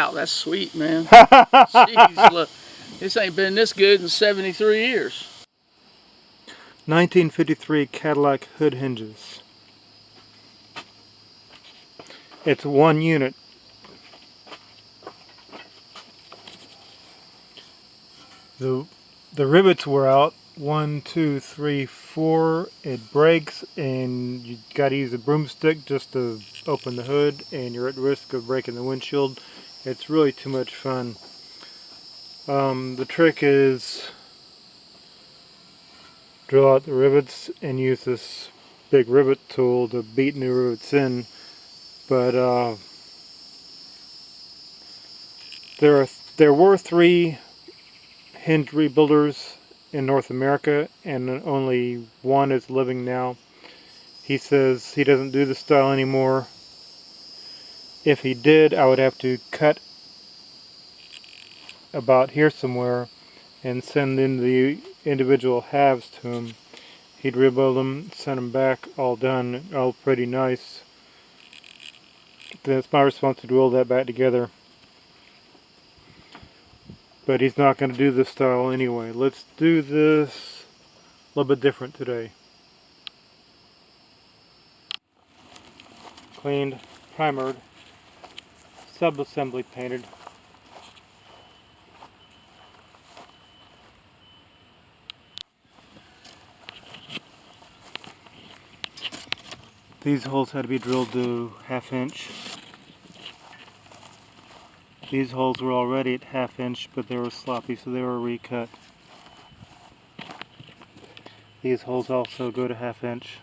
Wow, that's sweet, man. Jeez, look, this ain't been this good in 73 years. 1953 Cadillac hood hinges. It's one unit. The rivets were out. 1, 2, 3, 4. It breaks, and you got to use a broomstick just to open the hood, and you're at risk of breaking the windshield. It's really too much fun. The trick is drill out the rivets and use this big rivet tool to beat new rivets in. But there were 3 hinge rebuilders in North America, and only one is living now. He says he doesn't do the style anymore. If he did, I would have to cut about here somewhere and send in the individual halves to him. He'd rebuild them, send them back, all done, all pretty nice. Then it's my responsibility to weld that back together. But he's not going to do this style anyway. Let's do this a little bit different today. Cleaned, primered, sub-assembly painted. These holes had to be drilled to 1/2 inch. These holes were already at 1/2 inch, but they were sloppy, so they were recut. These holes also go to 1/2 inch.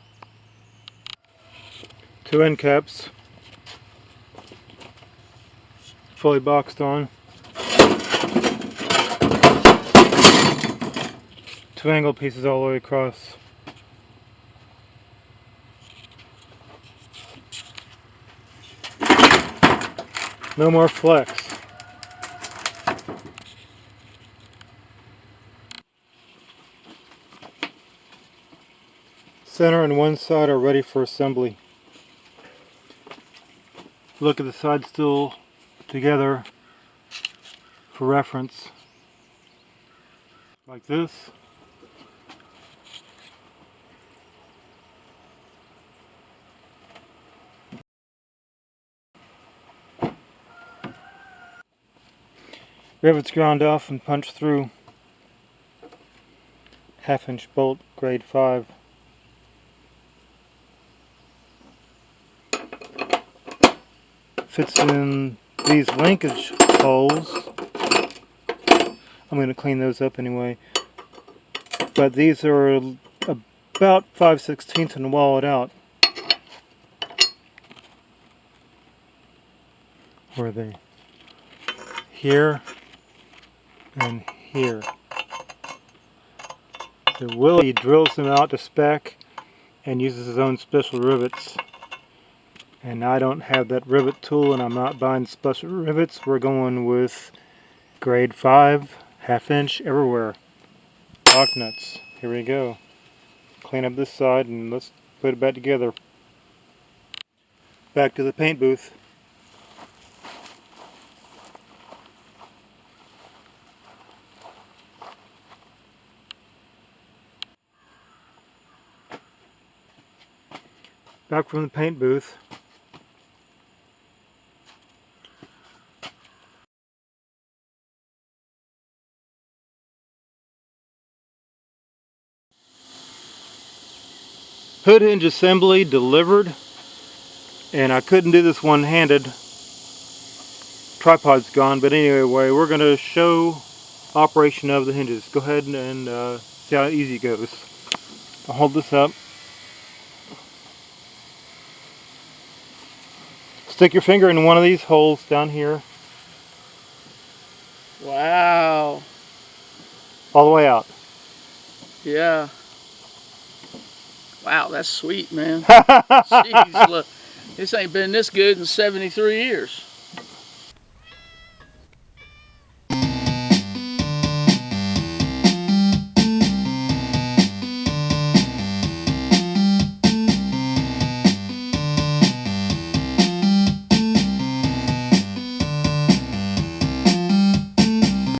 2 end caps, fully boxed on. 2 angle pieces all the way across. No more flex. Center and one side are ready for assembly. Look at the sides still together for reference. Like this. Rivets ground off and punched through. 1/2 inch bolt, grade 5. Fits in these linkage holes. I'm going to clean those up anyway. But these are about 5/16 and wall it out. Where are they? Here and here. So Willie drills them out to spec and uses his own special rivets. And I don't have that rivet tool, and I'm not buying special rivets. We're going with grade 5, 1/2 inch everywhere. Lock nuts. Here we go. Clean up this side and let's put it back together. Back to the paint booth. Back from the paint booth. Hood hinge assembly delivered, and I couldn't do this one-handed. Tripod's gone, but anyway, we're going to show operation of the hinges. Go ahead and see how easy it goes. I'll hold this up. Stick your finger in one of these holes down here. Wow. All the way out. Yeah. Wow, that's sweet, man. Jeez, look, this ain't been this good in 73 years.